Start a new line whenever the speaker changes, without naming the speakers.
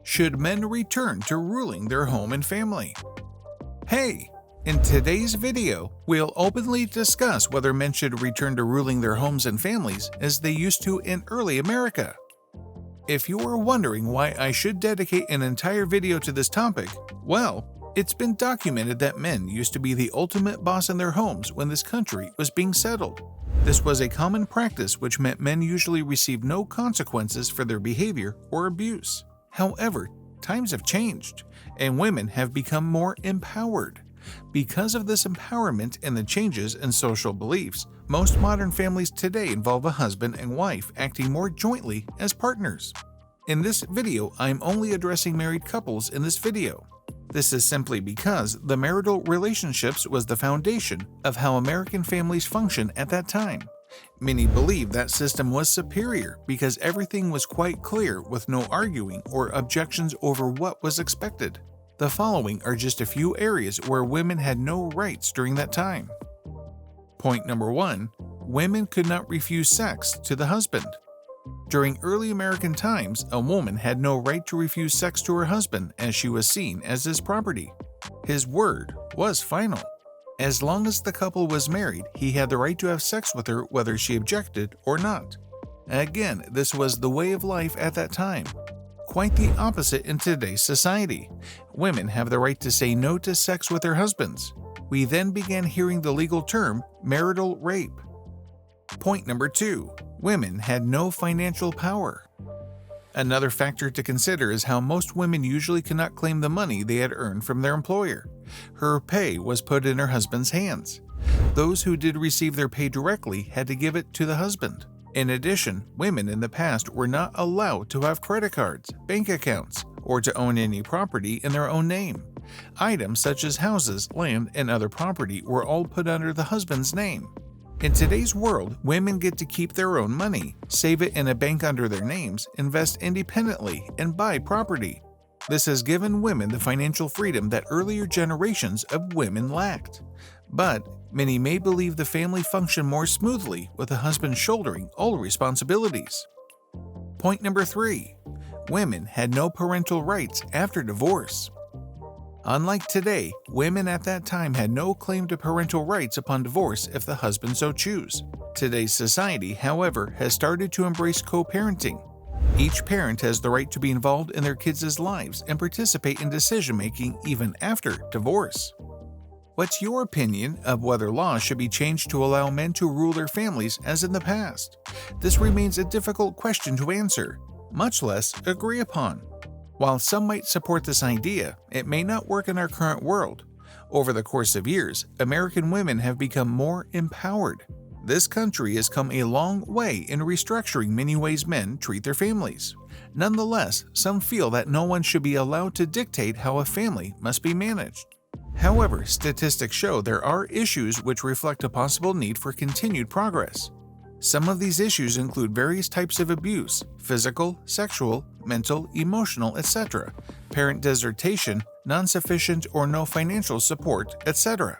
Should men return to ruling their home and family? Hey! In today's video, we'll openly discuss whether men should return to ruling their homes and families as they used to in early America. If you are wondering why I should dedicate an entire video to this topic, well, it's been documented that men used to be the ultimate boss in their homes when this country was being settled. This was a common practice which meant men usually received no consequences for their behavior or abuse. However, times have changed, and women have become more empowered. Because of this empowerment and the changes in social beliefs, most modern families today involve a husband and wife acting more jointly as partners. In this video, I'm only addressing married couples in this video. This is simply because the marital relationships was the foundation of how American families functioned at that time. Many believe that system was superior because everything was quite clear with no arguing or objections over what was expected. The following are just a few areas where women had no rights during that time. Point number 1. Women could not refuse sex to the husband. During early American times, a woman had no right to refuse sex to her husband as she was seen as his property. His word was final. As long as the couple was married, he had the right to have sex with her whether she objected or not. Again, this was the way of life at that time. Quite the opposite in today's society. Women have the right to say no to sex with their husbands. We then began hearing the legal term marital rape. Point number 2. Women had no financial power. Another factor to consider is how most women usually cannot claim the money they had earned from their employer. Her pay was put in her husband's hands. Those who did receive their pay directly had to give it to the husband. In addition, women in the past were not allowed to have credit cards, bank accounts, or to own any property in their own name. Items such as houses, land, and other property were all put under the husband's name. In today's world, women get to keep their own money, save it in a bank under their names, invest independently, and buy property. This has given women the financial freedom that earlier generations of women lacked. But many may believe the family functioned more smoothly with the husband shouldering all responsibilities. Point number 3. Women had no parental rights after divorce. Unlike today, women at that time had no claim to parental rights upon divorce if the husband so choose. Today's society, however, has started to embrace co-parenting. Each parent has the right to be involved in their kids' lives and participate in decision-making even after divorce. What's your opinion of whether laws should be changed to allow men to rule their families as in the past? This remains a difficult question to answer, much less agree upon. While some might support this idea, it may not work in our current world. Over the course of years, American women have become more empowered. This country has come a long way in restructuring many ways men treat their families. Nonetheless, some feel that no one should be allowed to dictate how a family must be managed. However, statistics show there are issues which reflect a possible need for continued progress. Some of these issues include various types of abuse, physical, sexual, mental, emotional, etc., parent desertion, non-sufficient or no financial support, etc.